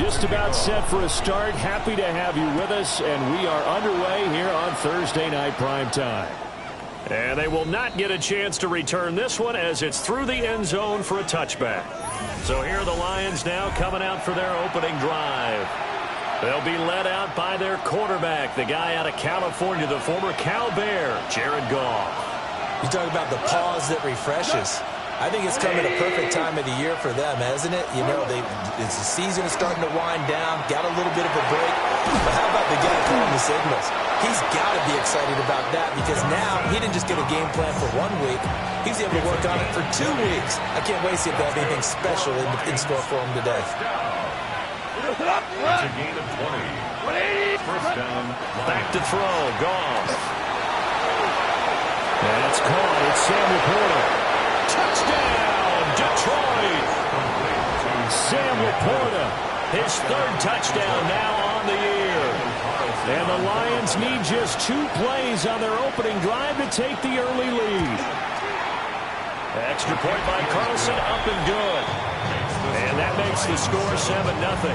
Just about set for a start. Happy to have you with us, and we are underway here on Thursday Night Primetime. And they will not get a chance to return this one as it's through the end zone for a touchback. So here are the Lions now coming out for their opening drive. They'll be led out by their quarterback, the guy out of California, the former Cal Bear, Jared Goff. You talk about the pause that refreshes. I think it's coming a perfect time of the year for them, hasn't it? You know, the season is starting to wind down, got a little bit of a break. But how about the guy calling the signals? He's got to be excited about that because now he didn't just get a game plan for 1 week. He's able to work on it for 2 weeks. I can't wait to see if they have anything special in store for him today. It's a gain of 20. First down. Back to throw. Goff. And it's caught. It's Sam Laporta. Touchdown, Detroit. Sam Laporta, his third touchdown now on the year. And the Lions need just 2 plays on their opening drive to take the early lead. Extra point by Carlson, up and good. And that makes the score 7-0.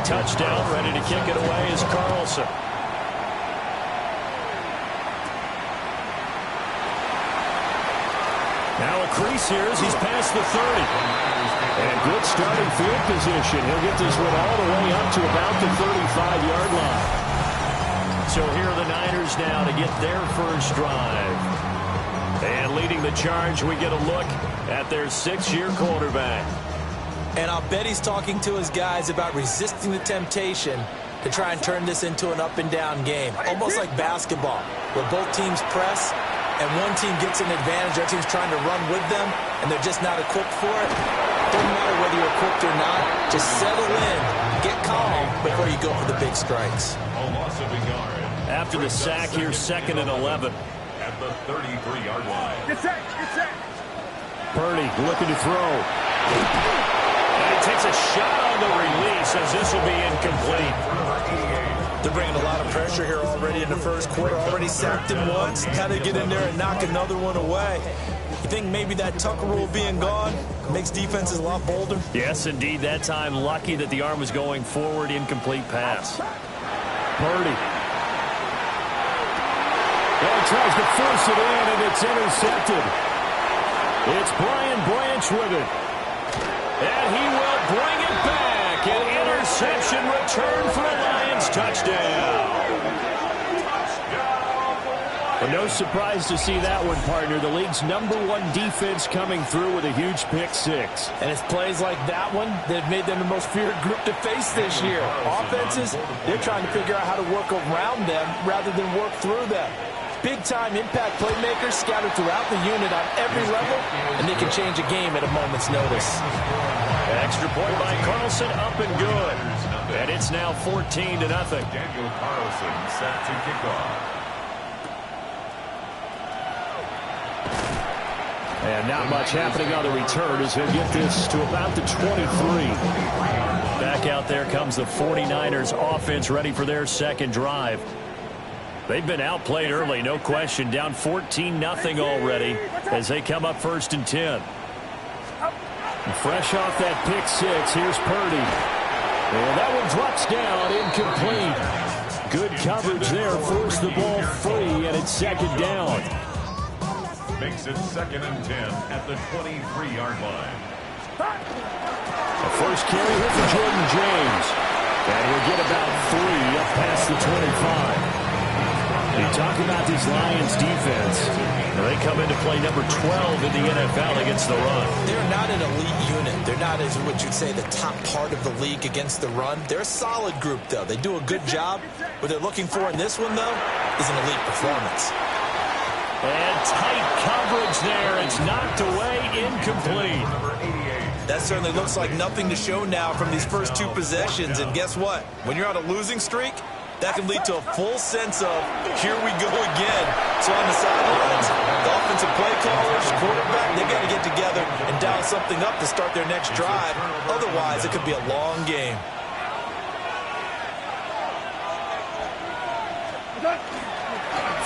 Touchdown, ready to kick it away is Carlson. Now a crease here as he's past the 30. And good starting field position. He'll get this one all the way up to about the 35-yard line. So here are the Niners now to get their first drive. And leading the charge, we get a look at their 6-year quarterback. And I'll bet he's talking to his guys about resisting the temptation to try and turn this into an up-and-down game. Almost like basketball, where both teams press, and one team gets an advantage, the other team's trying to run with them, and they're just not equipped for it. Doesn't matter whether you're equipped or not. Just settle in, get calm before you go for the big strikes. A loss of a yard. After the sack here, 2nd and 11. At the 33-yard line. Get set, get set. Purdy looking to throw. And he takes a shot on the release as this will be incomplete. They're bringing a lot of pressure here already in the first quarter. Already sacked him once. Got to get in there and knock another one away. You think maybe that Tucker rule being gone makes defenses a lot bolder? Yes, indeed. That time, lucky that the arm was going forward. Incomplete pass. Purdy. Well, he tries to force it in, and it's intercepted. It's Brian Branch with it. And he will bring it back. An interception return for the Lions touchdown. But no surprise to see that one, partner. The league's #1 defense coming through with a huge pick six. And it's plays like that one that have made them the most feared group to face this year. Offenses, they're trying to figure out how to work around them rather than work through them. Big-time impact playmakers scattered throughout the unit on every level, and they can change a game at a moment's notice. Extra point by Carlson, up and good. And it's now 14-0. Daniel Carlson set to kick off. And not much happening on the return as he'll get this to about the 23. Back out there comes the 49ers offense ready for their second drive. They've been outplayed early, no question. Down 14-0 already as they come up 1st and 10. Fresh off that pick six, here's Purdy. And that one drops down, incomplete. Good coverage there, forced the ball free, and it's 2nd down. Makes it 2nd and 10 at the 23-yard line. The first carry here for Jordan James. And we'll get about 3 up past the 25. You talk about this Lions defense. They come into play number 12 in the NFL against the run. They're not an elite unit. They're not, as what you'd say, the top part of the league against the run. They're a solid group, though. They do a good job. What they're looking for in this one, though, is an elite performance. And tight coverage there. It's knocked away, incomplete. That certainly looks like nothing to show now from these first 2 possessions. And guess what? When you're on a losing streak, that can lead to a full sense of, here we go again. So on the sidelines, the offensive play callers, quarterback, they got to get together and dial something up to start their next drive. Otherwise, it could be a long game.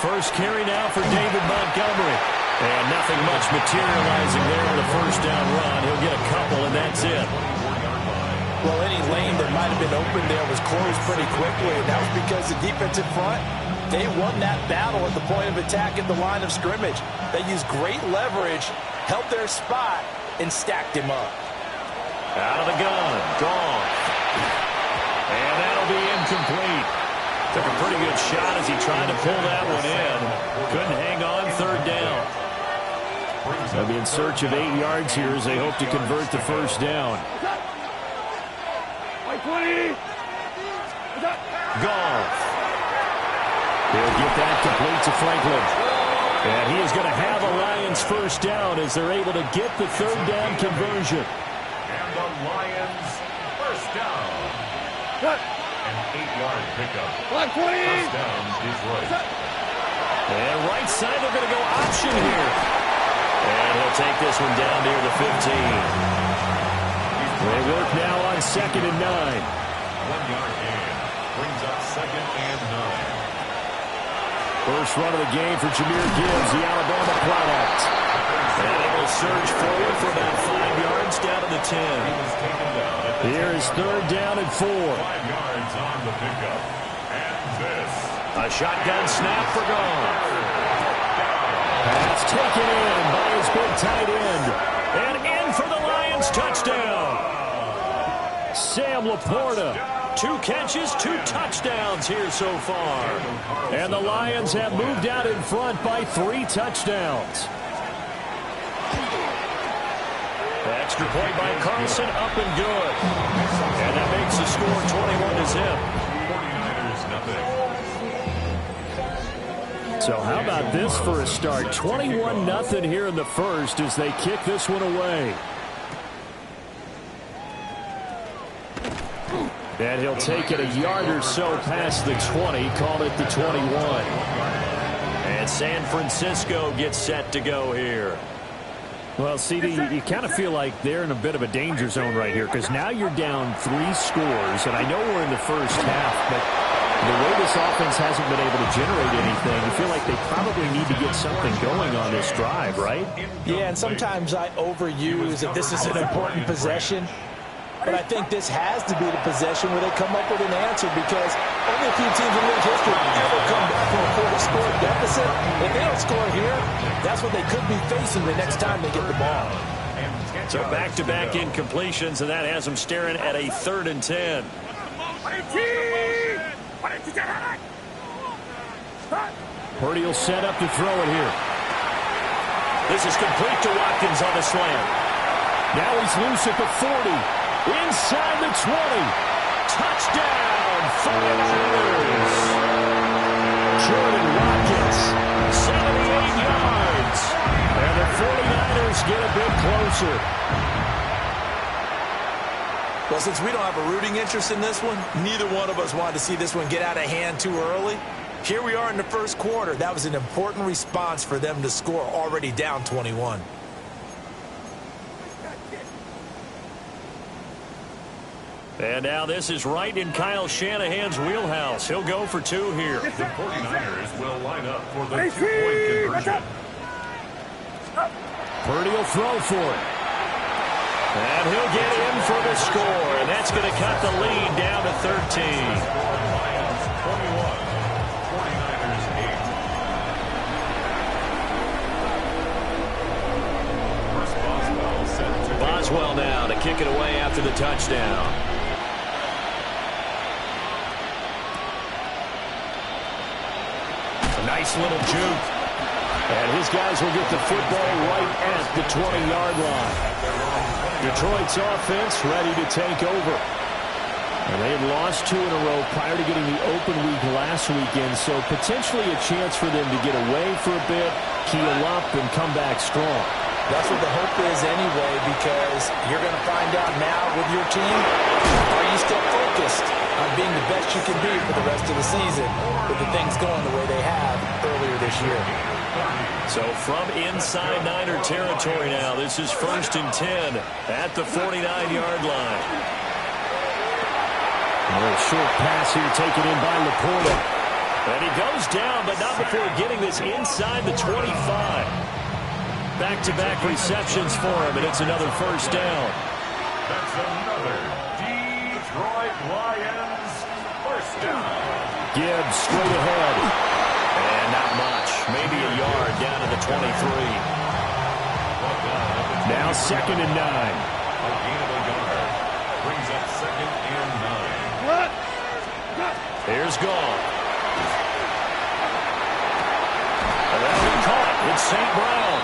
First carry now for David Montgomery. And nothing much materializing there on the first down run. He'll get a couple, and that's it. Well, any lane that might have been open there was closed pretty quickly, and that was because the defensive front, they won that battle at the point of attack at the line of scrimmage. They used great leverage, held their spot, and stacked him up. Out of the gun, gone. And that'll be incomplete. Took a pretty good shot as he tried to pull that one in. Couldn't hang on, third down. They'll be in search of 8 yards here as they hope to convert the first down. Goff. He'll get that complete to Franklin. And he is going to have a Lions first down as they're able to get the third down conversion. And the Lions first down. An 8-yard pickup. First down, Detroit. And right side, they're going to go option here. And he'll take this one down near the 15. They work now on 2nd and 9. 1-yard gain. Brings up 2nd and 9. First run of the game for Jahmyr Gibbs, the Alabama product. And it will surge forward for about 5 yards down to the 10. Here is third down and 4. 5 yards on the pickup. And this. A shotgun snap for Goff. Pass taken in by his big tight end. And in for the Lions touchdown. Sam Laporta. 2 catches, 2 touchdowns here so far. And the Lions have moved out in front by 3 touchdowns. Extra point by Carlson, up and good. And that makes the score 21-0. 49ers nothing. So how about this for a start? 21-0 here in the first as they kick this one away. And he'll take it a yard or so past the 20, call it the 21. And San Francisco gets set to go here. Well, CD, you kind of feel like they're in a bit of a danger zone right here because now you're down 3 scores, and I know we're in the first half, but the way this offense hasn't been able to generate anything, you feel like they probably need to get something going on this drive, right? Yeah, and sometimes I overuse that this is an important possession. But I think this has to be the possession where they come up with an answer because only a few teams in league history ever come back from a 4-score deficit. If they don't score here, that's what they could be facing the next time they get the ball. So back-to-back incompletions, and that has them staring at a 3rd and 10. Purdy will set up to throw it here. This is complete to Watkins on the slant. Now he's loose at the 40. Inside the 20. Touchdown, 49ers. Jordan Watkins, 78 yards. And the 49ers get a bit closer. Well, since we don't have a rooting interest in this one, neither one of us wanted to see this one get out of hand too early. Here we are in the first quarter. That was an important response for them to score already down 21. And now this is right in Kyle Shanahan's wheelhouse. He'll go for 2 here. The 49ers will line up for the 2-point conversion. Purdy will throw for it. And he'll get in for the score. And that's going to cut the lead down to 13. Lions 21, 49ers 8. First Boswell set to Boswell now to kick it away after the touchdown. Nice little juke. And his guys will get the football right at the 20-yard line. Detroit's offense ready to take over. And they had lost 2 in a row prior to getting the open week last weekend, so potentially a chance for them to get away for a bit, keel up, and come back strong. That's what the hope is anyway, because you're going to find out now with your team, are you still focused on being the best you can be for the rest of the season with the things going the way they have earlier this year. So from inside Niner territory now, this is 1st and 10 at the 49-yard line. A little short pass here taken in by Laporta. And he goes down, but not before getting this inside the 25. Back-to-back receptions for him, and it's another first down. That's another Detroit Lions first down. Gibbs straight ahead. And not much. Maybe a yard down to the 23. Now 2nd and 9. A gain of a yard. Brings up 2nd and 9. Here's Gall. And that'll be caught. It's St. Brown.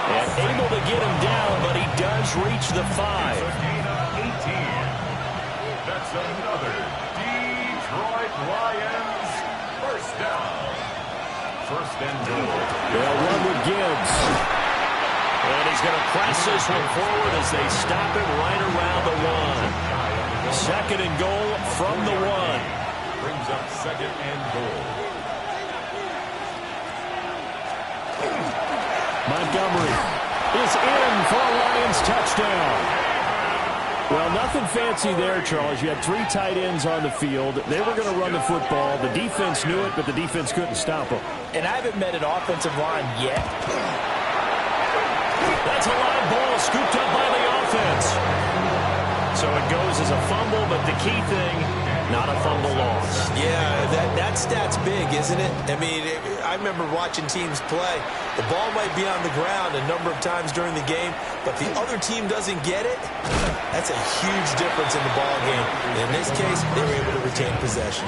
And able to get him down, but he does reach the 5. A gain of 18. That's another Detroit Lions first down. First and goal. They'll run with Gibbs. And he's going to press this one forward as they stop him right around the 1. 2nd and goal from the 1. Brings up 2nd and goal. Montgomery is in for a Lions touchdown. Well, nothing fancy there, Charles. You had 3 tight ends on the field. They were going to run the football. The defense knew it, but the defense couldn't stop them. And I haven't met an offensive line yet. That's a live ball scooped up by the offense. So it goes as a fumble, but the key thing, not a fumble loss. Yeah, that stat's big, isn't it? I mean, I remember watching teams play. The ball might be on the ground a number of times during the game, but the other team doesn't get it. That's a huge difference in the ball game. In this case, they were able to retain possession.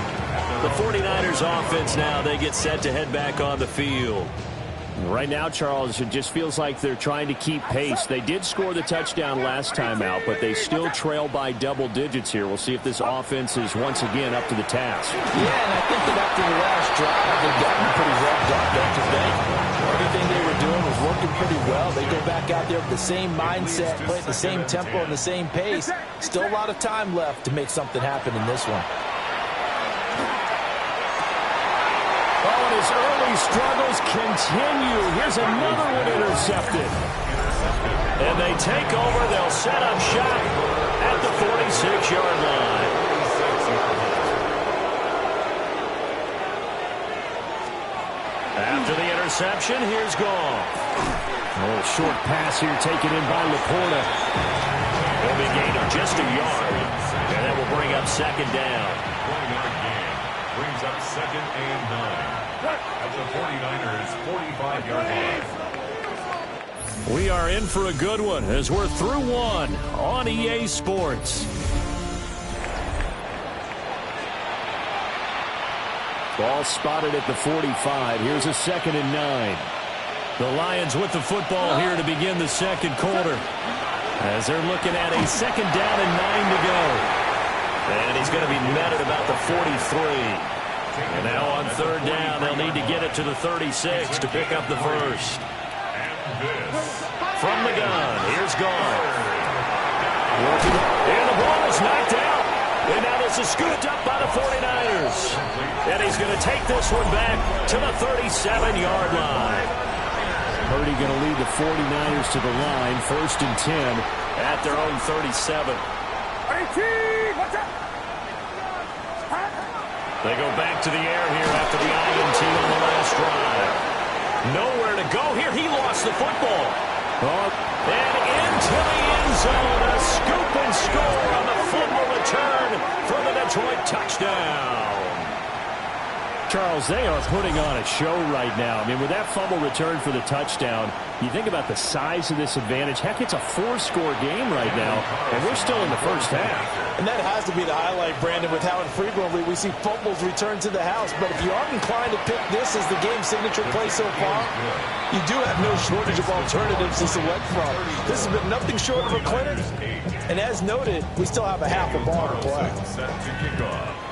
The 49ers offense now, they get set to head back on the field. Right now, Charles, it just feels like they're trying to keep pace. They did score the touchdown last time out, but they still trail by double digits here. We'll see if this offense is once again up to the task. Yeah, and I think that after the last drive, they've gotten pretty revved up, don't you think? Everything they were doing was working pretty well. They go back out there with the same mindset, play at the same tempo and the same pace. Still a lot of time left to make something happen in this one. Oh, and his early struggles continue. Here's another one intercepted. And they take over. They'll set up shop at the 46-yard line. After the interception, here's Gall. A little short pass here taken in by Laporta. It'll be a gain of just a yard. And that will bring up 2nd down. Brings up 2nd and 9 at the 49ers 45-yard line. We are in for a good one as we're through one on EA Sports. Ball spotted at the 45. Here's a 2nd and 9. The Lions with the football here to begin the second quarter as they're looking at a 2nd down and 9 to go. And he's going to be met at about the 43. And now on 3rd down, they'll need to get it to the 36 to pick up the first. From the gun, here's Gall. And the ball is knocked out. And now this is scooped up by the 49ers. And he's going to take this one back to the 37-yard line. Purdy going to lead the 49ers to the line, 1st and 10 at their own 37. They go back to the air here after the INT on the last drive. Nowhere to go here. He lost the football. And into the end zone. A scoop and score on the fumble return for the Detroit touchdown. Charles, they are putting on a show right now. I mean, with that fumble return for the touchdown, you think about the size of this advantage. Heck, it's a 4-score game right now, and we're still in the first half. And that has to be the highlight, Brandon, with how infrequently we see fumbles return to the house. But if you aren't inclined to pick this as the game signature play so far, you do have no shortage of alternatives to select from. This has been nothing short of a clinic. And as noted, we still have a half a ball to play. Set to kick off.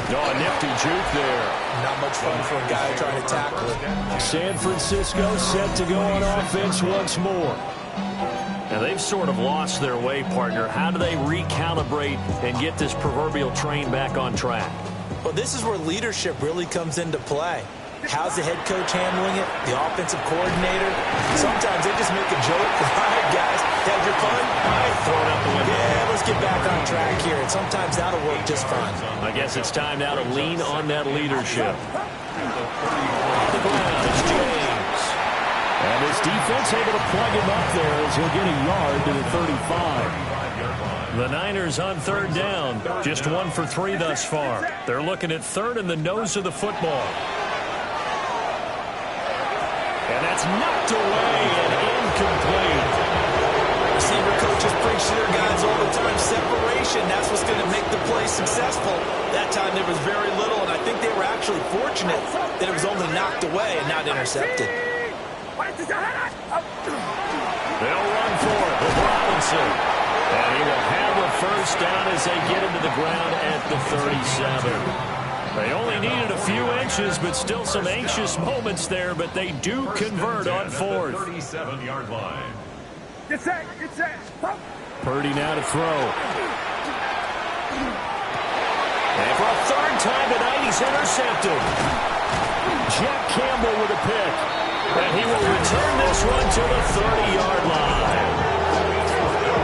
Oh, a nifty juke there. Not much fun for a guy trying to tackle it. San Francisco set to go on offense once more. Now, they've sort of lost their way, partner. How do they recalibrate and get this proverbial train back on track? Well, this is where leadership really comes into play. How's the head coach handling it? The offensive coordinator? Sometimes they just make a joke. All right, guys, had your fun? All right, throw it out the window. Yeah, let's get back on track back here, and sometimes that'll work just fine. I guess it's time now to lean on that leadership. On the ground, it's James. And his defense able to plug him up there as he'll get a yard to the 35. The Niners on third down. Just 1 for 3 thus far. They're looking at third in the nose of the football. And that's knocked away and incomplete. Receiver coaches preach to their guys all the time. Separation, that's what's going to make the play successful. That time there was very little, and I think they were actually fortunate that it was only knocked away and not intercepted. They'll run for it with Robinson. And he will have a first down as they get into the ground at the 37. They only needed a few inches, but still some anxious moments there, but they do convert on fourth. 37-yard line. Get set, get set. Purdy now to throw. And for a third time tonight, he's intercepted. Jack Campbell with a pick. And he will return this one to the 30-yard line.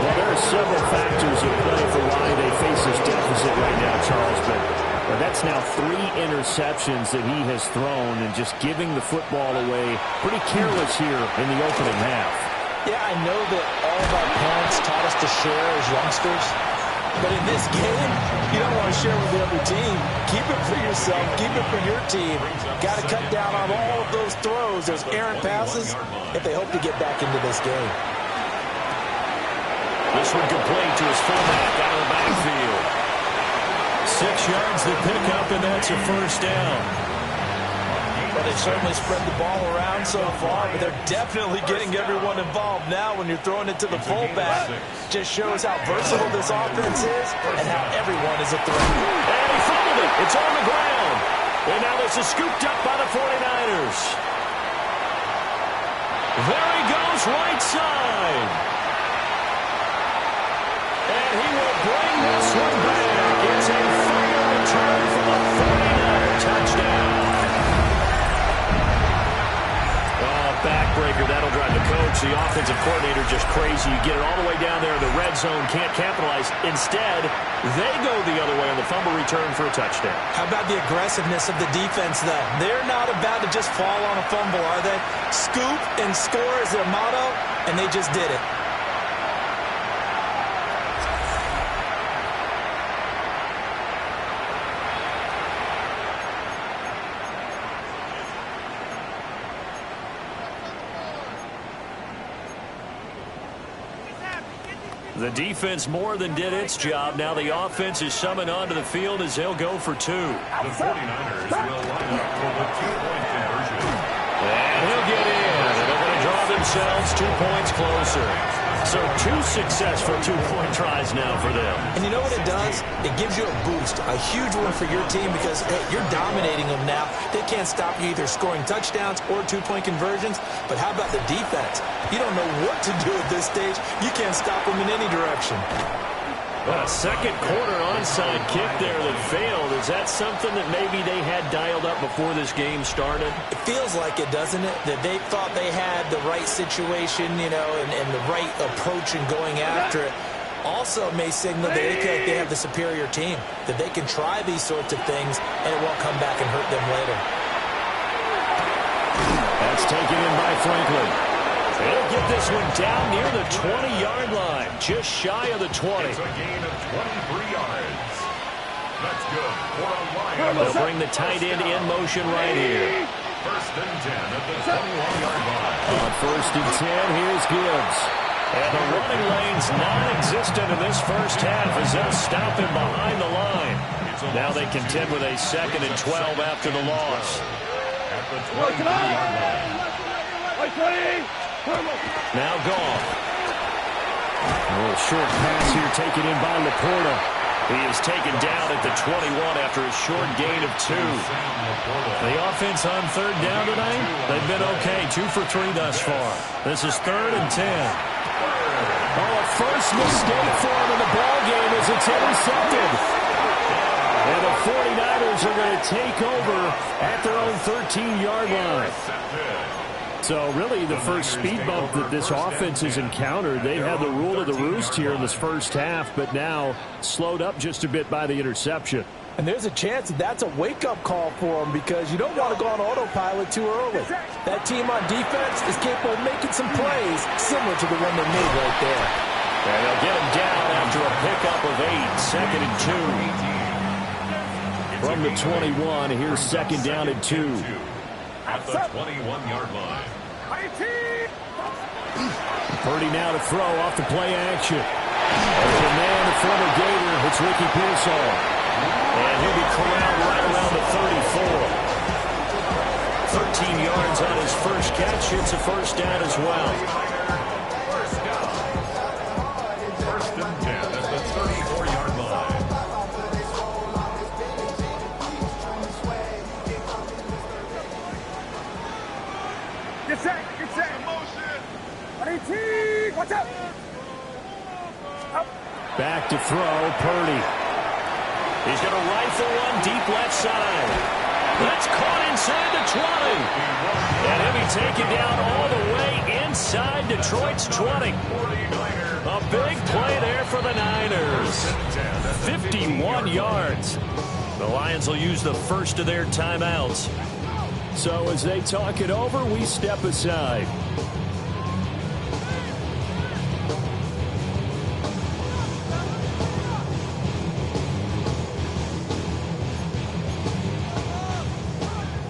Well, there are several factors at play for why they face this deficit right now, Charles, but that's now 3 interceptions that he has thrown and just giving the football away pretty careless here in the opening half. Yeah, I know that all of our parents taught us to share as youngsters, but in this game, you don't want to share with the other team. Keep it for yourself. Keep it for your team. Got to cut down on all of those throws, those errant passes, if they hope to get back into this game. This one complete to his fullback out of the backfield. 6 yards to pick up, and that's a first down. Well, they've certainly spread the ball around so far, but they're definitely getting everyone involved now when you're throwing it to the fullback. Just shows how versatile this offense is and how everyone is a threat. And he fumbled it. It's on the ground. And now this is scooped up by the 49ers. There he goes, right side. And he will bring this one back. It's a final return for the 49er touchdown. Backbreaker, that'll drive the coach, the offensive coordinator, just crazy. You get it all the way down there in the red zone, can't capitalize. Instead, they go the other way on the fumble return for a touchdown. How about the aggressiveness of the defense, though? They're not about to just fall on a fumble, are they? Scoop and score is their motto, and they just did it. The defense more than did its job. Now the offense is summoned onto the field as they'll go for 2. The 49ers will line up for the 2-point conversion. And he'll get in. And they're going to draw themselves 2 points closer. So 2 successful 2-point tries now for them. And you know what it does? It gives you a boost, a huge one for your team because, hey, you're dominating them now. They can't stop you either scoring touchdowns or 2-point conversions. But how about the defense? You don't know what to do at this stage. You can't stop them in any direction. Well, a second quarter onside kick there that failed. Is that something that maybe they had dialed up before this game started? It feels like it, doesn't it? That they thought they had the right situation, you know, and the right approach in going after it. Also may signal that they feel like they have the superior team, that they can try these sorts of things and it won't come back and hurt them later. That's taken in by Franklin. They'll get this one down near the 20-yard line, just shy of the 20. It's a gain of 23 yards. That's good for a Lion. They'll bring the tight end in motion right here. First and 10 at the 21-yard line. On first and 10, here's Gibbs. And the running lane's non-existent in this first half as they'll stop him behind the line. Now they contend with a 2nd and 12 after the loss. At the 23-yard line. Now Goff. A little short pass here taken in by Laporta. He is taken down at the 21 after a short gain of 2. The offense on third down tonight, they've been okay. 2 for 3 thus far. This is 3rd and 10. Oh, a first mistake for him in the ball game as it's intercepted. And the 49ers are going to take over at their own 13-yard line. So So really the first speed bump that this offense has encountered, they had the rule of the roost here in this first half, but now slowed up just a bit by the interception. And there's a chance that that's a wake-up call for them because you don't want to go on autopilot too early. That team on defense is capable of making some plays similar to the one they made right there. And they'll get him down after a pickup of 8, 2nd and 2. From the 21, here's 2nd down and 2. At the 21-yard line. Purdy now to throw off the play action. As the man, the former Gator, it's Ricky Pearsall. And he'll be corralled right around the 34. 13 yards on his first catch. It's a first down as well. First and 10 at the 34-yard line. Get set. Get set. Motion. 18. Watch out. Up. Back to throw, Purdy. He's going to rifle one deep left side. That's caught inside the 20. And he'll be taken down all the way inside Detroit's 20. A big play there for the Niners. 51 yards. The Lions will use the first of their timeouts. So as they talk it over, we step aside.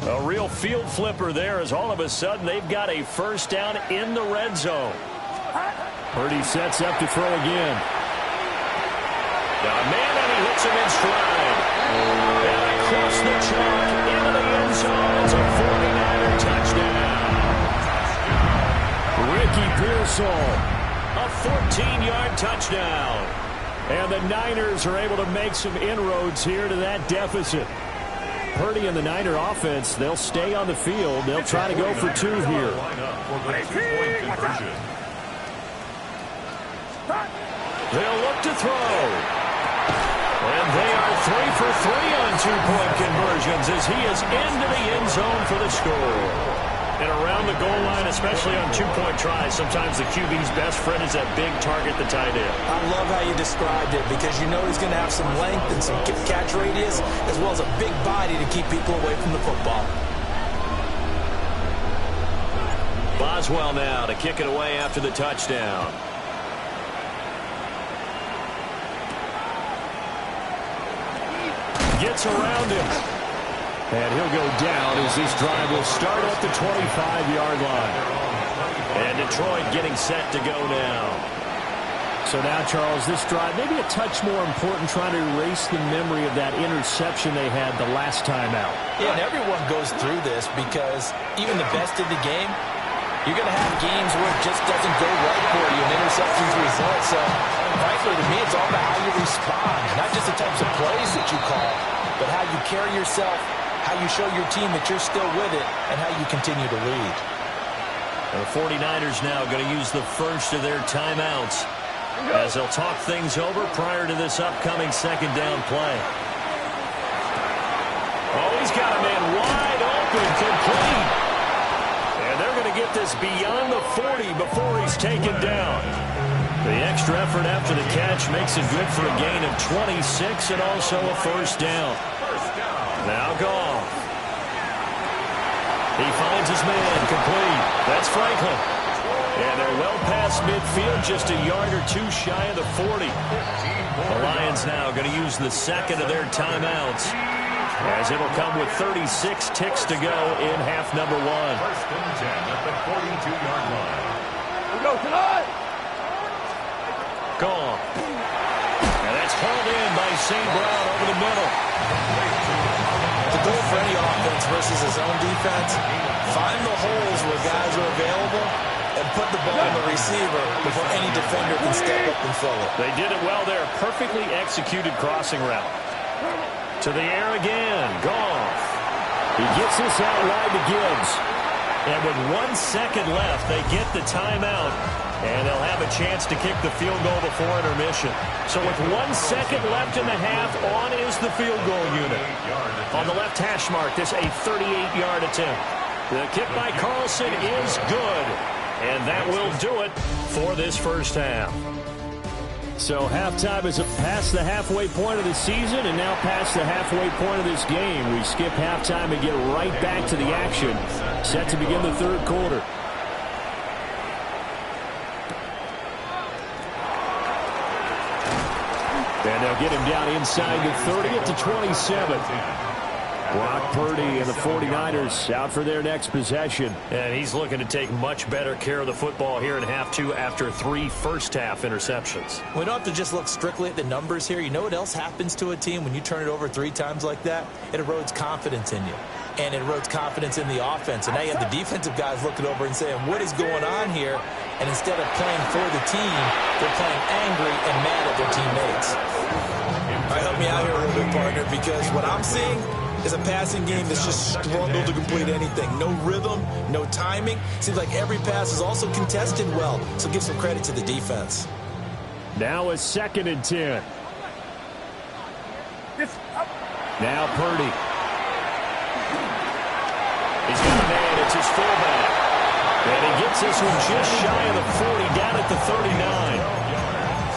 A real field flipper there as all of a sudden they've got a first down in the red zone. Purdy sets up to throw again. Got a man and he hits him in stride. And across the chalk into the end zone. It's a 49er touchdown. Ricky Pearsall, a 14-yard touchdown. And the Niners are able to make some inroads here to that deficit. Purdy and the Niner offense, they'll stay on the field. They'll try to go for 2 here. They'll look to throw. And they are 3 for 3 on 2-point conversions as he is into the end zone for the score. And around the goal line, especially on 2-point tries, sometimes the QB's best friend is that big target, the tight end. I love how you described it because you know he's going to have some length and some catch radius as well as a big body to keep people away from the football. Boswell now to kick it away after the touchdown. Gets around him. And he'll go down as this drive will start at the 25-yard line. And Detroit getting set to go now. So now, Charles, this drive maybe a touch more important, trying to erase the memory of that interception they had the last time out. Yeah, and everyone goes through this because even the best in the game, you're going to have games where it just doesn't go right for you and interceptions result. So, frankly, to me, it's all about how you respond, not just the types of plays that you call, but how you carry yourself, how you show your team that you're still with it, and how you continue to lead. The 49ers now going to use the first of their timeouts as they'll talk things over prior to this upcoming second down play. Oh, he's got a man wide open, complete. And they're going to get this beyond the 40 before he's taken down. The extra effort after the catch makes it good for a gain of 26 and also a first down. Now Goff. He finds his man, complete. That's Franklin. And they're well past midfield, just a yard or 2 shy of the 40. The Lions now going to use the second of their timeouts as it'll come with 36 ticks to go in half number 1. First and 10 at the 42-yard line. We go tonight. Goff. And that's hauled in by St. Brown over the middle. The goal for any offense versus his own defense, find the holes where guys are available and put the ball in the receiver before any defender can step up and fill it. They did it well there. Perfectly executed crossing route. To the air again. Goff. He gets this out wide to Gibbs. And with 1 second left, they get the timeout. And they'll have a chance to kick the field goal before intermission. So with 1 second left in the half, on is the field goal unit. On the left hash mark, this a 38-yard attempt. The kick by Carlson is good. And that will do it for this first half. So halftime is past the halfway point of the season and now past the halfway point of this game. We skip halftime and get right back to the action. Set to begin the third quarter. And they'll get him down inside the 30 at the 27. Brock Purdy and the 49ers out for their next possession. And he's looking to take much better care of the football here in half two after 3 first-half interceptions. We don't have to just look strictly at the numbers here. You know what else happens to a team when you turn it over 3 times like that? It erodes confidence in you. And it erodes confidence in the offense. And now you have the defensive guys looking over and saying, what is going on here? And instead of playing for the team, they're playing angry and mad at their teammates. All right, help me out here a little bit, partner, because what I'm seeing is a passing game that's just struggled to complete anything. No rhythm, no timing. Seems like every pass is also contested well, so give some credit to the defense. Now a 2nd and 10. Now Purdy. He's got a man. It's his fullback. And he gets this one just shy of the 40, down at the 39.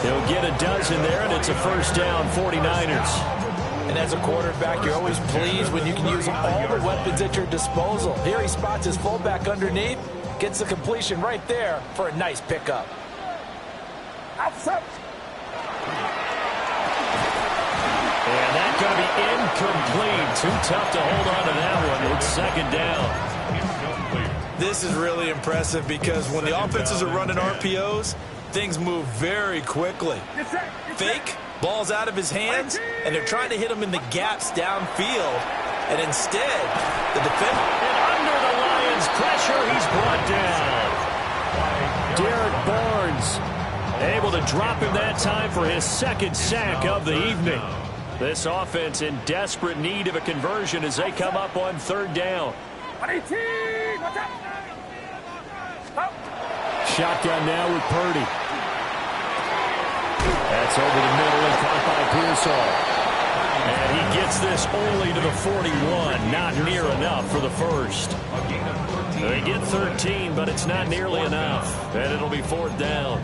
He'll get a dozen there, and it's a first down, 49ers. And as a quarterback, you're always pleased when you can use all the weapons at your disposal. Here he spots his fullback underneath, gets the completion right there for a nice pickup. Outside. And that's going to be incomplete. Too tough to hold on to that one. It's 2nd down. This is really impressive because when the offenses are running RPOs, things move very quickly. Fake, ball's out of his hands, and they're trying to hit him in the gaps downfield. And instead, the defender... And under the Lions' pressure, he's brought down. Derek Barnes able to drop him that time for his 2nd sack of the evening. This offense in desperate need of a conversion as they come up on 3rd down. Shotgun now with Purdy. That's over the middle and caught by Pearsall. And he gets this only to the 41. Not near enough for the first. They get 13, but it's not nearly enough. And it'll be 4th down.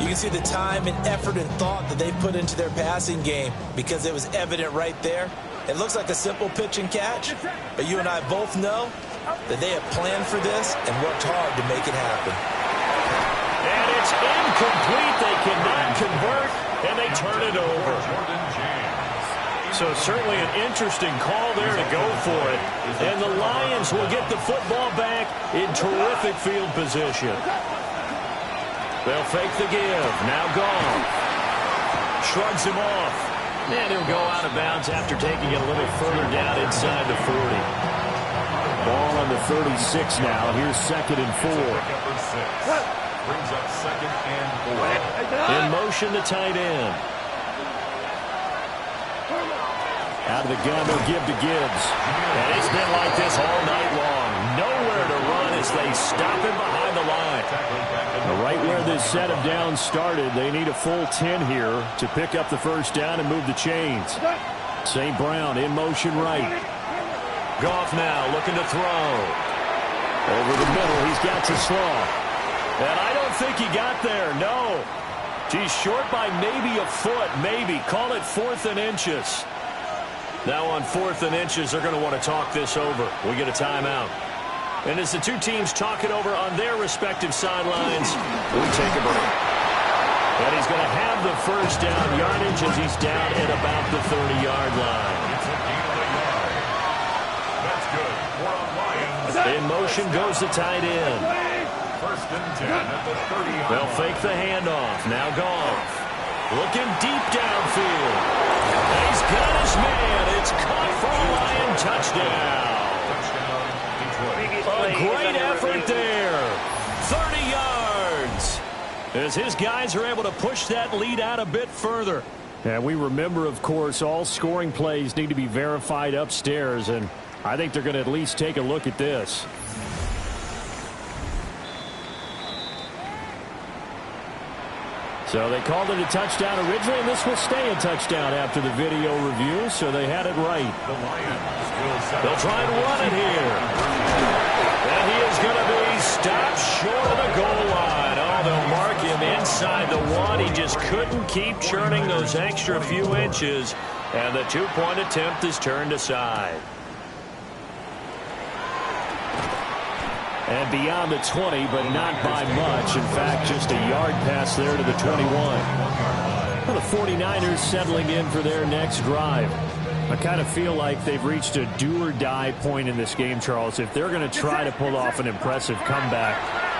You can see the time and effort and thought that they put into their passing game because it was evident right there. It looks like a simple pitch and catch, but you and I both know that they have planned for this and worked hard to make it happen. And it's incomplete. They cannot convert, and they turn it over. So certainly an interesting call there to go for it. And the Lions will get the football back in terrific field position. They'll fake the give. Now gone. Shrugs him off. And he'll go out of bounds after taking it a little further down inside the 40. Ball on the 36 now. Here's 2nd and 4. Brings up 2nd and 4. In motion, the tight end. Out of the gun, they'll give to Gibbs. And it's been like this all night long. Nowhere to run as they stop him behind the line. Right where this set of downs started, they need a full 10 here to pick up the first down and move the chains. St. Brown in motion right. Goff now looking to throw. Over the middle, he's got to Slaw. And I don't think he got there, no. He's short by maybe a foot, maybe. Call it 4th and inches. Now on 4th and inches, they're going to want to talk this over. We get a timeout. And as the two teams talk it over on their respective sidelines, we take a break. And he's going to have the first down yardage as he's down at about the 30-yard line. That's good. We're on Lions. In motion goes the tight end. 1st and 10 at the 30-yard line. They'll fake the handoff. Now Goff. Looking deep downfield. And he's got his man. It's caught for a Lion touchdown. A great effort there. 30 yards. As his guys are able to push that lead out a bit further. And we remember, of course, all scoring plays need to be verified upstairs. And I think they're going to at least take a look at this. So they called it a touchdown originally, and this will stay a touchdown after the video review, so they had it right. The Lions will set They'll try and run it here. is going to be stopped short of the goal line. Oh, they'll mark him inside the one. He just couldn't keep churning those extra few inches, and the two-point attempt is turned aside. And beyond the 20, but not by much. In fact, just a yard pass there to the 21. Well, the 49ers settling in for their next drive. I kind of feel like they've reached a do-or-die point in this game, Charles. If they're going to try to pull off an impressive comeback,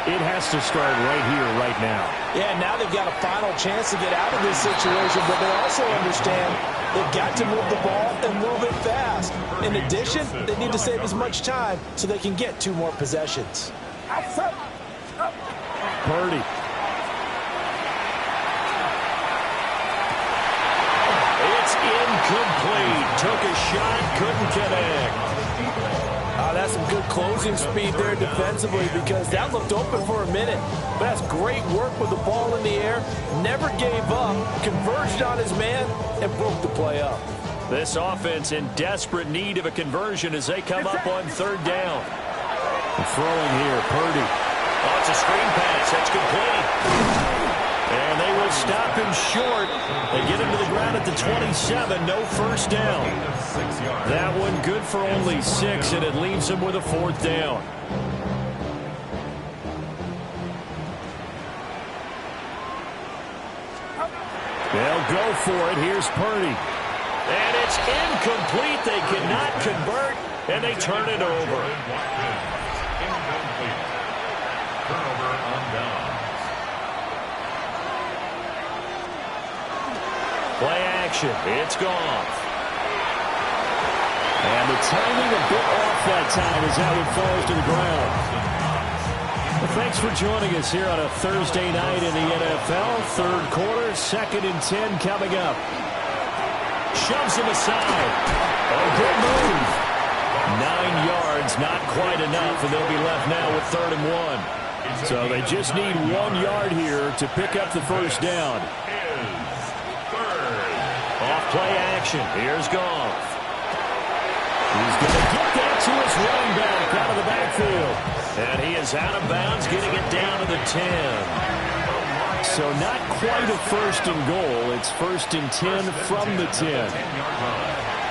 it has to start right here, right now. Yeah, now they've got a final chance to get out of this situation, but they also understand they've got to move the ball and move it fast. In addition, they need to save as much time so they can get 2 more possessions. Purdy. It's incomplete. Took a shot, couldn't connect. That's some good closing speed there defensively, because that looked open for a minute. But that's great work with the ball in the air. Never gave up, converged on his man, and broke the play up. This offense in desperate need of a conversion as they come up on 3rd down. Throwing here, Purdy. Oh, it's a screen pass. That's complete. And they will stop him short. They get him to the ground at the 27. No first down. That one good for only 6, and it leaves him with a 4th down. They'll go for it. Here's Purdy. And it's incomplete. They cannot convert, and they turn it over. Incomplete. Turnover on downs. Play action. It's Goff. And the timing a bit off that time as that one falls to the ground. Well, thanks for joining us here on a Thursday night in the NFL. 3rd quarter, 2nd and 10 coming up. Shoves him aside. A good move. 9 yards, not quite enough, and they'll be left now with 3rd and 1. So they just need 1 yard here to pick up the first down. Off play action. Here's Goff. He's going to get that to his running back out of the backfield. And he is out of bounds, getting it down to the 10. So not quite a 1st and goal. It's 1st and 10 from the 10.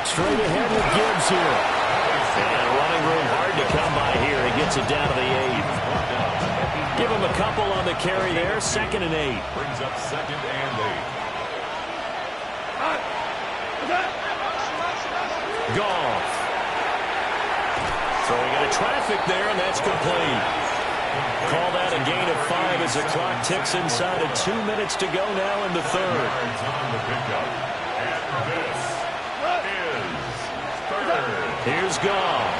Straight ahead with Gibbs here. And running room hard to come by here. He gets it down to the 8. Give him a couple on the carry there. 2nd and 8. Brings up 2nd and 8. Goff. Throwing into traffic there, and that's complete. Call that a gain of 5 as the clock ticks inside of 2 minutes to go now in the 3rd. On the pickup. And this is 3rd. Here's Goff.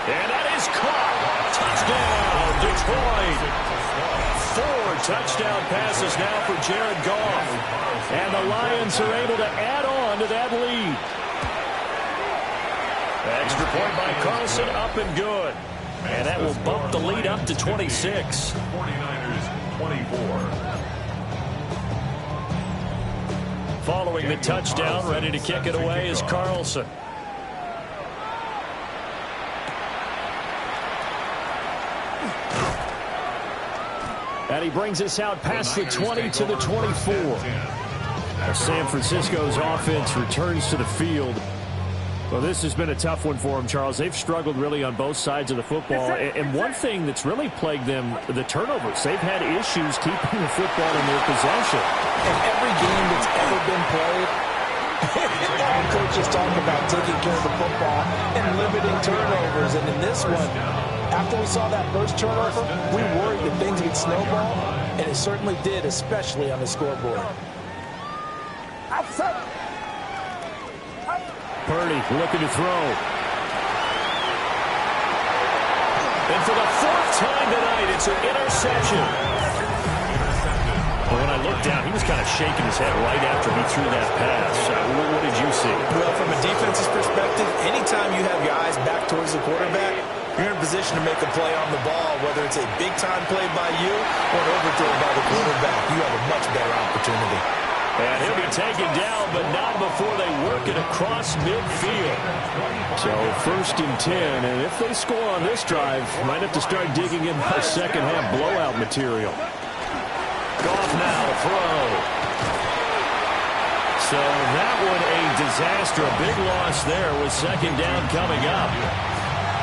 And that is caught. Touchdown, Detroit. 4 touchdown passes now for Jared Goff. And the Lions are able to add on to that lead. Extra point by Carlson, up and good. And that will bump the lead up to 26. 49ers 24. Following the touchdown, ready to kick it away is Carlson. And he brings us out past the 20 to the 24. As San Francisco's offense returns to the field. Well, this has been a tough one for them, Charles. They've struggled really on both sides of the football. And one thing that's really plagued them, the turnovers. They've had issues keeping the football in their possession. In every game that's ever been played, all coaches talk about taking care of the football and limiting turnovers. And in this one, after we saw that first turnover, we worried that things would snowball, and it certainly did, especially on the scoreboard. Purdy looking to throw. And for the 4th time tonight, it's an interception. Well, when I looked down, he was kind of shaking his head right after he threw that pass. What did you see? Well, from a defense's perspective, anytime you have your eyes back towards the quarterback, you're in a position to make a play on the ball, whether it's a big-time play by you or an overthrow by the quarterback. You have a much better opportunity. And he'll be taken down, but not before they work it across midfield. So 1st and 10, and if they score on this drive, might have to start digging in the second half blowout material. Goff now to throw. So that one a disaster. A big loss there with 2nd down coming up.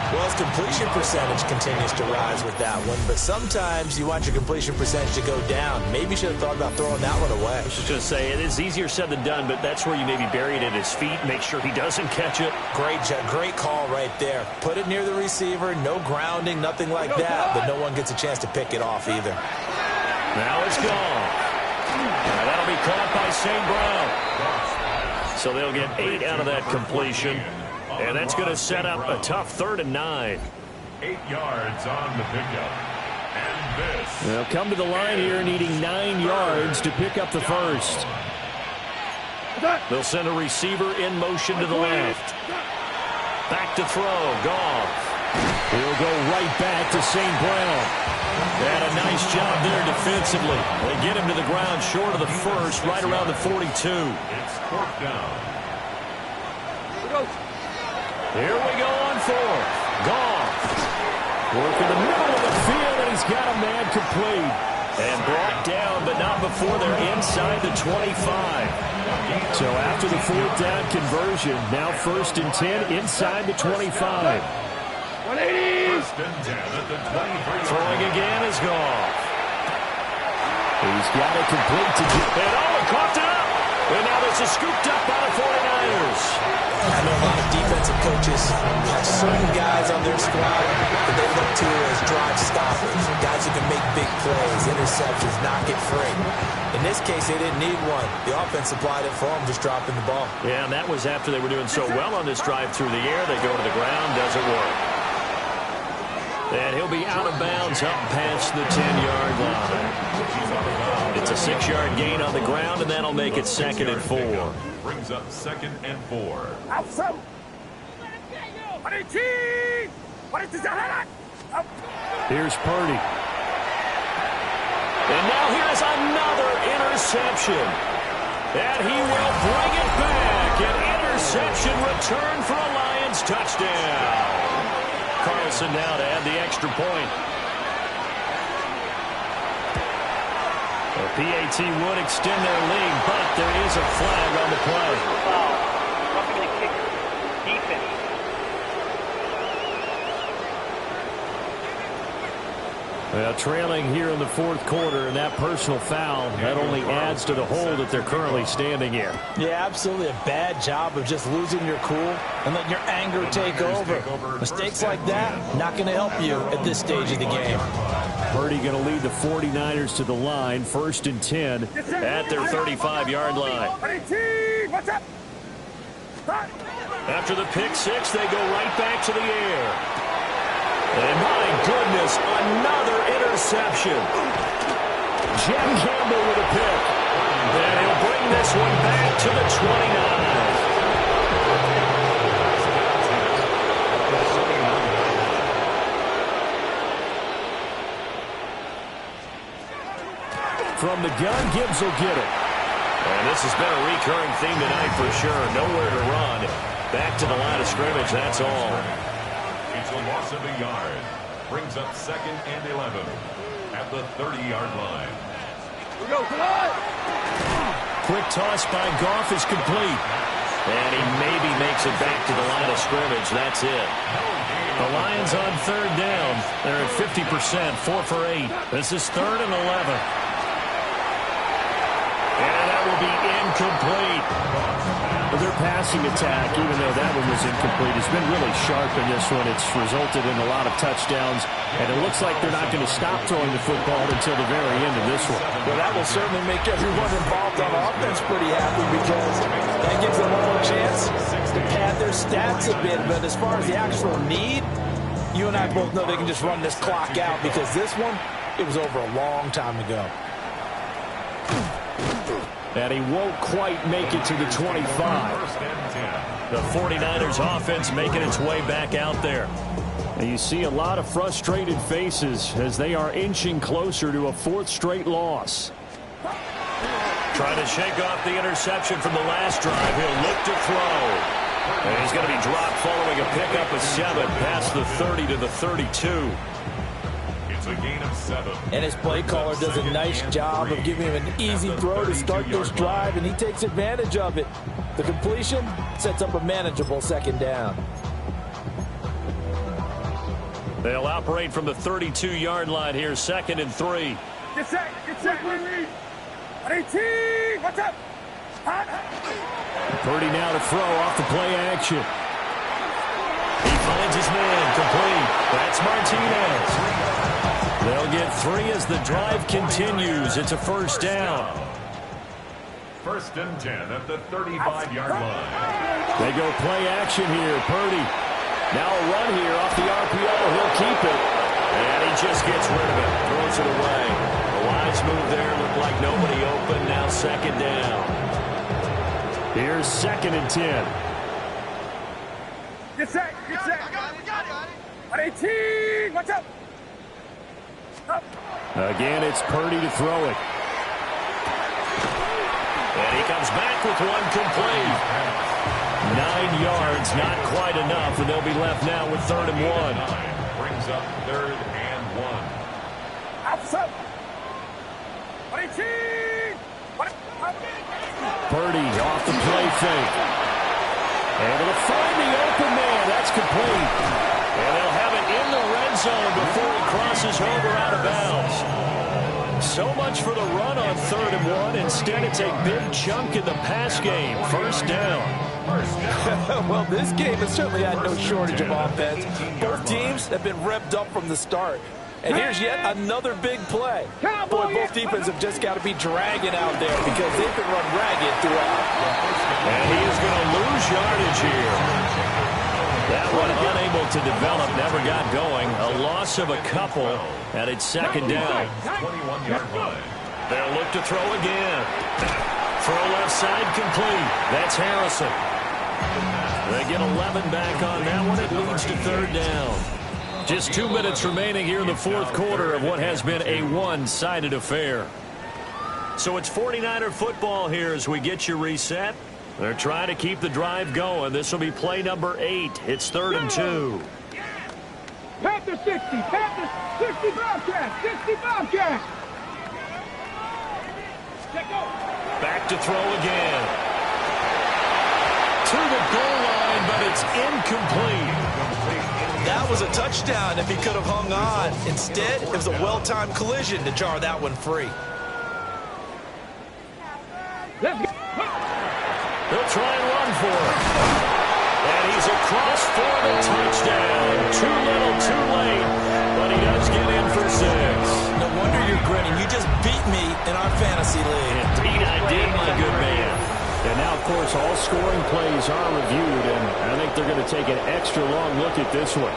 Well, his completion percentage continues to rise with that one, but sometimes you want your completion percentage to go down. Maybe you should have thought about throwing that one away. I was just going to say, it is easier said than done, but that's where you maybe bury it at his feet, make sure he doesn't catch it. Great call right there. Put it near the receiver, no grounding, nothing like that, but no one gets a chance to pick it off either. Now it's gone. And that'll be caught by St. Brown. So they'll get 8 out of that completion. And that's going to set up a tough 3rd and 9. 8 yards on the pickup. And this. They'll come to the line here needing 9 yards to pick up the first. They'll send a receiver in motion to the left. Back to throw. Goff. He'll go right back to St. Brown. And a nice job there defensively. They get him to the ground short of the first, right around the 42. It's 4th down. Here we go on 4th. Goff. Work in the middle of the field, and he's got a man complete. And brought down, but not before they're inside the 25. So after the 4th down conversion, now 1st and 10 inside the 25. 1st and 10 at the 23. Throwing again is Goff. He's got it complete to get. And caught it up. And now this is scooped up by the 49ers. I know a lot of defensive coaches have certain guys on their squad that they look to as drive stoppers, guys who can make big plays, interceptions, knock it free. In this case, they didn't need one. The offense supplied it for them, just dropping the ball. Yeah, and that was after they were doing so well on this drive through the air. They go to the ground, doesn't work. And he'll be out of bounds up past the 10-yard line. It's a 6-yard gain on the ground, and that'll make it 2nd and 4. Brings up 2nd and 4. Here's Purdy. And now here's another interception. And he will bring it back. An interception return for a Lions touchdown. Carlson now to add the extra point. The PAT would extend their lead, but there is a flag on the play. Roughing the kicker. Defense. Well, trailing here in the 4th quarter, and that personal foul, that only adds to the hole that they're currently standing in. Yeah, absolutely a bad job of just losing your cool and letting your anger take over. Mistakes like that, not going to help you at this stage of the game. Purdy going to lead the 49ers to the line, 1st and 10. At their 35-yard line. After the pick 6, they go right back to the air. And my goodness, another interception. Jeff Campbell with a pick. And he'll bring this one back to the 29. From the gun, Gibbs will get it. And this has been a recurring theme tonight for sure. Nowhere to run. Back to the line of scrimmage, that's all. It's a loss of a yard. Brings up 2nd and 11 at the 30-yard line. Quick toss by Goff is complete. And he maybe makes it back to the line of scrimmage. That's it. The Lions on 3rd down. They're at 50%, 4 for 8. This is 3rd and 11. And that will be incomplete. Their passing attack, even though that one was incomplete, has been really sharp in this one. It's resulted in a lot of touchdowns, and it looks like they're not going to stop throwing the football until the very end of this one. Well, that will certainly make everyone involved on offense pretty happy because that gives them all a chance to pad their stats a bit. But as far as the actual need, you and I both know they can just run this clock out because this one, it was over a long time ago. And he won't quite make it to the 25. The 49ers offense making its way back out there. And you see a lot of frustrated faces as they are inching closer to a 4th straight loss. Trying to shake off the interception from the last drive. He'll look to throw. And he's going to be dropped following a pickup of 7 past the 30 to the 32. It's a gain of 7. And his play caller does a nice job of giving him an easy throw to start this drive, and he takes advantage of it. The completion sets up a manageable second down. They'll operate from the 32-yard line here, 2nd and 3. Get set. 18. Watch out. Purdy now to throw off the play action. He finds his man, complete. That's Martinez. They'll get 3 as the drive continues. It's a first down. 1st and 10 at the 35-yard line. They go play action here. Purdy. Now a run here off the RPO. He'll keep it. And he just gets rid of it. Throws it away. A wise move there. Looked like nobody open. Now 2nd down. Here's 2nd and 10. Get set. 18. Watch out. Again, it's Purdy to throw it. And he comes back with one complete. 9 yards, not quite enough, and they'll be left now with 3rd and 1. Brings up 3rd and 1. Outside. 18. Purdy off the play fake. Able to find the open man. That's complete. And they'll have it in the red zone before he crosses over out of bounds. So much for the run on 3rd and 1. Instead, it's a big chunk in the pass game. First down. Well, this game has certainly had no shortage of offense. Both teams have been revved up from the start. And here's yet another big play. Boy, both defenses have just got to be dragging out there because they've been run ragged throughout. And he is going to lose yardage here. That one unable to develop, never got going. A loss of a couple, and it's 2nd down. 21-yard line. They'll look to throw again. Throw left side complete. That's Harrison. They get 11 back on that one. It leads to 3rd down. Just 2 minutes remaining here in the 4th quarter of what has been a one-sided affair. So it's 49er football here as we get you reset. They're trying to keep the drive going. This will be play number 8. It's 3rd and 2. Panther 60. Panther 60 Bobcat. 60 Bobcat. Back to throw again. To the goal line, but it's incomplete. That was a touchdown if he could have hung on. Instead, it was a well-timed collision to jar that one free. They'll try and run for it. And he's across for the touchdown. Too little, too late. But he does get in for 6. No wonder you're grinning. You just beat me in our fantasy league. Indeed I did, my good man. And now, of course, all scoring plays are reviewed, and I think they're going to take an extra long look at this one.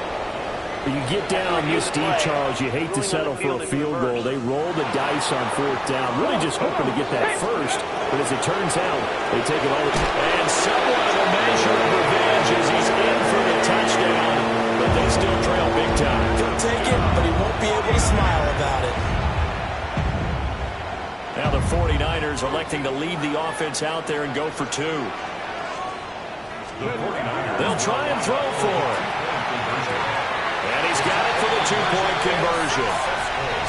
When you get down this deep, Charles, you hate to settle for a field goal. They roll the dice on 4th down, really just hoping to get that first. But as it turns out, they take it all the time. And somewhat of a measure of revenge as he's in for the touchdown. But they still trail big time. He'll take it, but he won't be able to smile about it. Now the 49ers electing to leave the offense out there and go for 2. They'll try and throw for it. And he's got it for the 2-point conversion.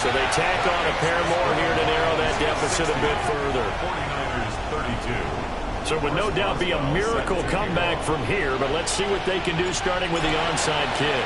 So they tack on a pair more here to narrow that deficit a bit further. 49ers 32. So it would no doubt be a miracle comeback from here, but let's see what they can do starting with the onside kick.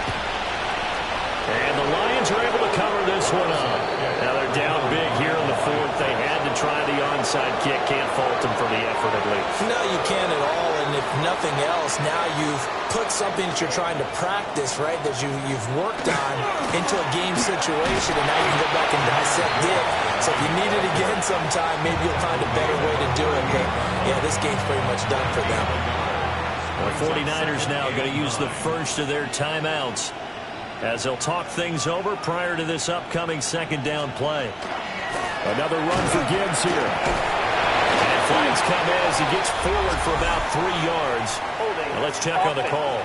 And the Lions are able to cover this one up. Now they're down big here in the 4th. They had to try the onside kick. Can't fault them for the effort at least. No, you can't at all. And if nothing else, now you've put something that you're trying to practice, right, that you've worked on into a game situation, and now you can go back and dissect it. So if you need it again sometime, maybe you'll find a better way to do it. But, yeah, this game's pretty much done for them. The 49ers now going to use the first of their timeouts as they'll talk things over prior to this upcoming 2nd down play. Another run for Gibbs here. And flags come in as he gets forward for about 3 yards. Now let's check on the call.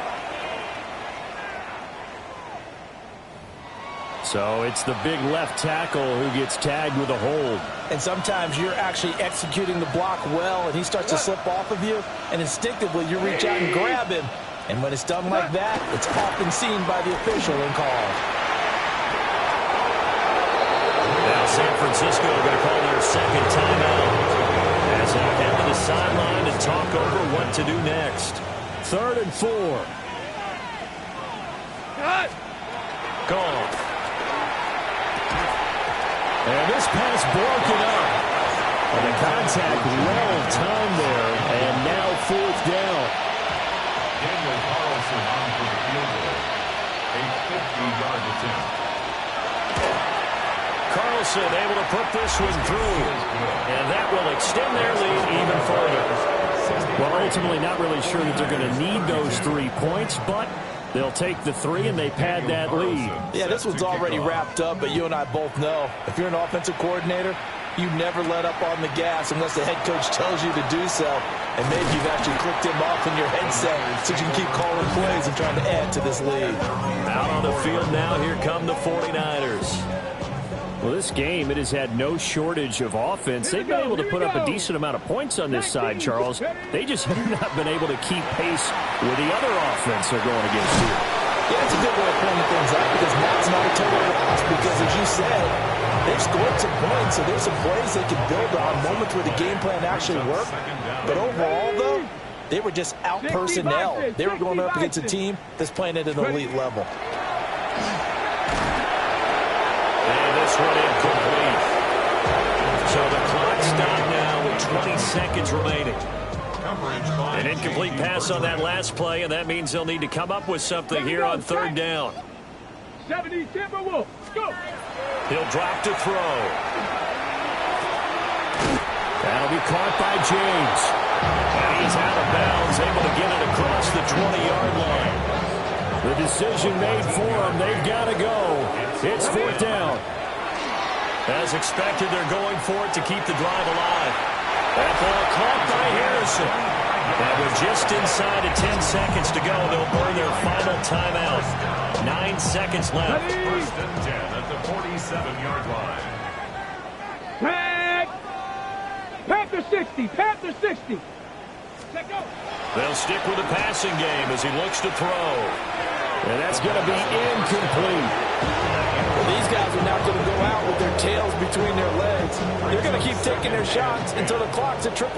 So it's the big left tackle who gets tagged with a hold. And sometimes you're actually executing the block well, and he starts to slip off of you, and instinctively you reach out and grab him. And when it's done like that, it's often seen by the official and called. Now San Francisco going to call their second timeout as they head to the sideline and talk over what to do next. 3rd and 4. Gone. And this pass broken up. And the contact well timed there. And now 4th down. Daniel Carlson on for the field goal. A 50-yard attempt. Carlson able to put this one through. And that will extend their lead even further. Well, ultimately not really sure that they're going to need those 3 points, but they'll take the 3 and they pad that lead. Yeah, this one's already wrapped up, but you and I both know if you're an offensive coordinator, you never let up on the gas unless the head coach tells you to do so. And maybe you've actually clicked him off in your headset so you can keep calling plays and trying to add to this lead. Out on the field now, here come the 49ers. Well, this game, it has had no shortage of offense. They've been able to put up a decent amount of points on this side, Charles. They just have not been able to keep pace with the other offense they're going against here. Yeah, it's a good way of pointing things out because now it's not a total loss because, as you said, they've scored some points, so there's some plays they can build on, moments where the game plan actually worked. But overall, though, they were just out-personnel. They were going up against a team that's playing at an elite level. This one incomplete. So the clock stopped now with 20 seconds remaining. An incomplete pass on that last play, and that means they'll need to come up with something here on 3rd down. 70 Timberwolves, go! He'll drop to throw. That'll be caught by James. And he's out of bounds, able to get it across the 20-yard line. The decision made for them. They've got to go. It's 4th down. As expected, they're going for it to keep the drive alive. That ball caught by Harrison. And with just inside of 10 seconds to go, they'll burn their final timeout. 9 seconds left. 1st and 10 at the 47-yard line. Tag! Panther 60, Panther 60. Let go. They'll stick with the passing game as he looks to throw. And that's going to be incomplete. Well, these guys are now going to go out with their tails between their legs. They're going to keep taking their shots until the clock's at 000.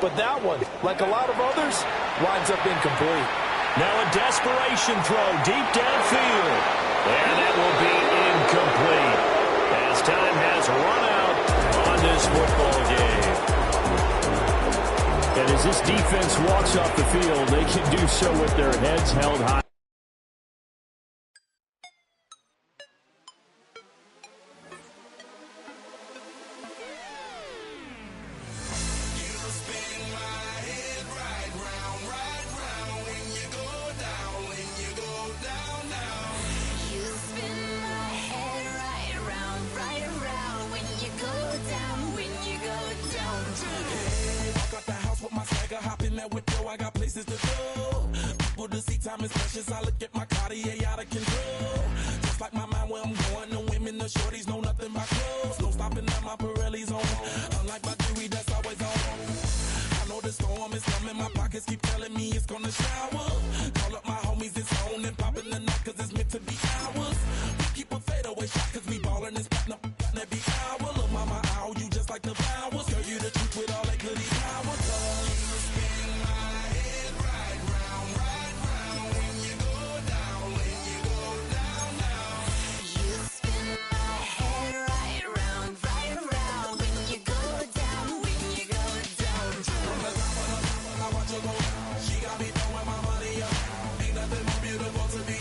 But that one, like a lot of others, winds up incomplete. Now a desperation throw deep downfield. And that will be incomplete as time has run out on this football game. And as this defense walks off the field, they can do so with their heads held high. She got me throwing my money up. Ain't nothing more beautiful to be